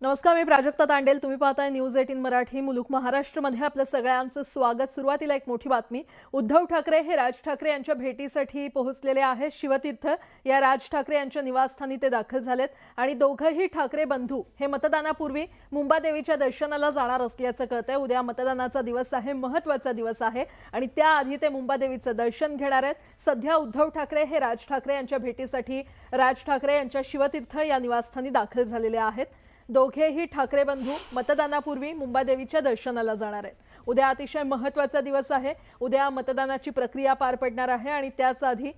नमस्कार, मी प्राजक्ता तांडेल. तुम्ही पाहताय न्यूज 18 मराठी. मुलुक महाराष्ट्रमध्ये आपलं सगळ्यांचं स्वागत. सुरुवातीला एक मोठी बातमी. उद्धव ठाकरे हे राज ठाकरे यांच्या भेटीसाठी पोहोचलेले आहेत. शिवतीर्थ या राज ठाकरे यांच्या निवासस्थानी ते दाखल झालेत आणि दोघंही ठाकरे बंधू हे मतदानापूर्वी मुंबादेवीच्या दर्शनाला जाणार असल्याचं कळतंय. उद्या मतदानाचा दिवस आहे, महत्त्वाचा दिवस आहे आणि त्याआधी ते मुंबादेवीचं दर्शन घेणार आहेत. सध्या उद्धव ठाकरे हे राज ठाकरे यांच्या भेटीसाठी राज ठाकरे यांच्या शिवतीर्थ या निवासस्थानी दाखल झालेले आहेत. दोघेही ठाकरे बंधू मतदानापूर्वी मुंबादेवीच्या दर्शनाला जाणार आहेत. उद्या अतिशय महत्त्वाचा दिवस आहे. उद्या मतदानाची प्रक्रिया पार पडणार आहे आणि त्याच आधी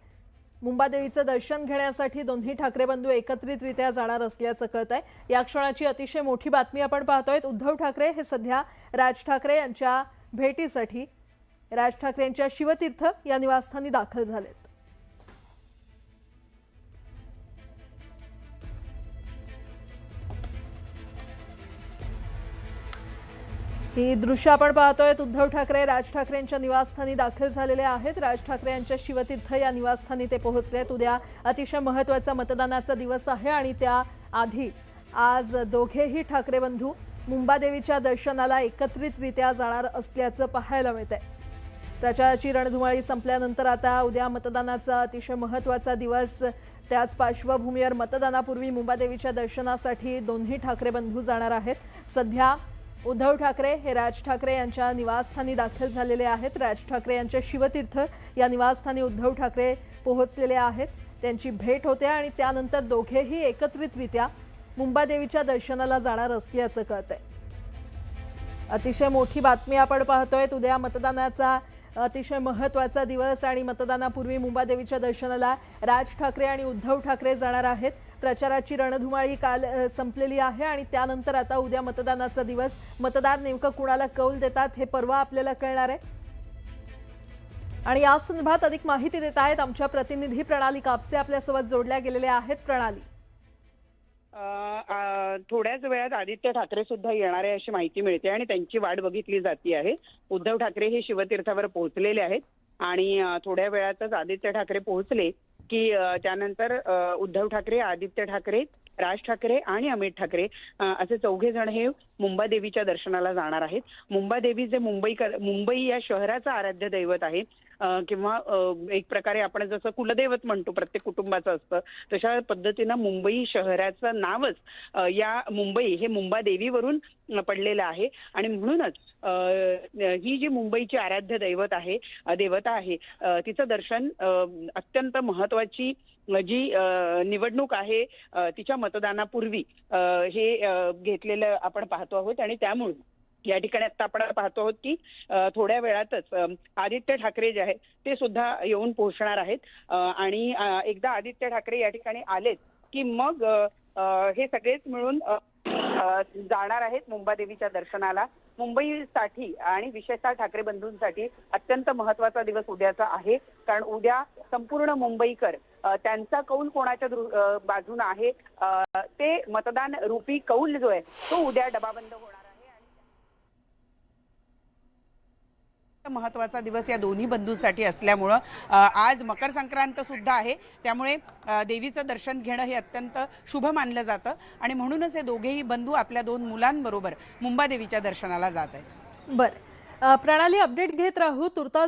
मुंबादेवीचं दर्शन घेण्यासाठी दोन्ही ठाकरे बंधू एकत्रितरित्या जाणार असल्याचं कळतंय. या क्षणाची अतिशय मोठी बातमी आपण पाहतोय. उद्धव ठाकरे हे सध्या राज ठाकरे यांच्या भेटीसाठी राज ठाकरे यांच्या शिवतीर्थ या निवासस्थानी दाखल झालेत. ही दृश्य आपण पाहतोय. उद्धव ठाकरे राज ठाकरेंच्या निवासस्थानी दाखल झालेले आहेत. राज ठाकरे यांच्या शिवतीर्थ या निवासस्थानी ते पोहोचलेत. उद्या अतिशय महत्त्वाचा मतदानाचा दिवस आहे आणि त्याआधी आज दोघेही ठाकरे बंधू मुंबादेवीच्या दर्शनाला एकत्रितरित्या जाणार असल्याचं पाहायला मिळतंय. प्रचाराची रणधुमाळी संपल्यानंतर आता उद्या मतदानाचा अतिशय महत्त्वाचा दिवस. त्याच पार्श्वभूमीवर मतदानापूर्वी मुंबादेवीच्या दर्शनासाठी दोन्ही ठाकरे बंधू जाणार आहेत. सध्या उद्धव ठाकरे हे राज ठाकरे यांच्या निवासस्थानी दाखल झालेले आहेत. राज ठाकरे यांच्या शिवतीर्थ या निवासस्थानी उद्धव ठाकरे पोहोचलेले आहेत. त्यांची भेट होते आणि त्यानंतर दोघेही एकत्रितरित्या मुंबादेवीच्या दर्शनाला जाणार असल्याचं कळतंय. अतिशय मोठी बातमी आपण पाहतोय. उद्या मतदानाचा अतिशय महत्त्वाचा दिवस आणि मतदानापूर्वी मुंबादेवीच्या दर्शनाला राज ठाकरे आणि उद्धव ठाकरे जाणार आहेत. प्रचाराची रणधुमाळी काल संपलेली आहे आणि त्यानंतर आता उद्या मतदानाचा दिवस. मतदार नेमकं कुणाला कौल देतात हे परवा आपल्याला कळणार आहे आणि या संदर्भात अधिक माहिती देत आहेत आमच्या प्रतिनिधी प्रणाली कापसे आपल्यासोबत जोडल्या गेलेल्या आहेत. प्रणाली, थोड्याच वेळात आदित्य ठाकरे सुद्धा येणार आहे अशी माहिती मिळते आणि त्यांची वाट बघितली जाते आहे. उद्धव ठाकरे हे शिवतीर्थावर पोहोचलेले आहेत आणि थोड्या वेळातच आदित्य ठाकरे पोहोचले की त्यानंतर उद्धव ठाकरे, आदित्य ठाकरे, राज ठाकरे आणि अमित ठाकरे असे चौघे जण हे मुंबादेवीच्या दर्शनाला जाणार आहेत. मुंबादेवी जे मुंबई या शहराचं आराध्य दैवत आहे किंवा एक प्रकारे आपण जसं कुलदैवत म्हणतो प्रत्येक कुटुंबाचं असतं, तशा पद्धतीनं मुंबई शहराचं नावच या मुंबई हे मुंबादेवीवरून पडलेलं आहे आणि म्हणूनच ही जी मुंबईची आराध्य देवता आहे तिचं दर्शन अत्यंत महत्वाची जी निवडणूक आहे तिच्या मतदानापूर्वी हे घेतलेलं आपण पाहतो आहोत आणि त्यामुळे या ठिकाणी आता आपण पाहतो आहोत की थोड्या वेळातच आदित्य ठाकरे जे आहेत ते सुद्धा येऊन पोहोचणार आहेत आणि एकदा आदित्य ठाकरे या ठिकाणी आलेत की मग हे सगळेच मिळून जाणार आहेत मुंबादेवीच्या दर्शनाला. मुंबईसाठी आणि विशेषतः ठाकरे बंधूंसाठी अत्यंत महत्वाचा दिवस उद्याचा आहे, कारण उद्या संपूर्ण मुंबईकर त्यांचा कौल कोणाच्या बाजूने आहे ते मतदान रूपी कौल जो आहे तो उद्या डबाबंद होणार आहे. महत्वाचा दिवस या दोन्ही बंधूंसाठी असल्यामुळं आज मकर संक्रांत सुद्धा आहे, त्यामुळे देवीचं दर्शन घेणं हे अत्यंत शुभ मानलं जातं आणि म्हणूनच हे दोघेही बंधू आपल्या दोन मुलांबरोबर मुंबादेवीच्या दर्शनाला जात आहेत. बरं, प्रणाली, अपडेट घेत राहू. तुर्तास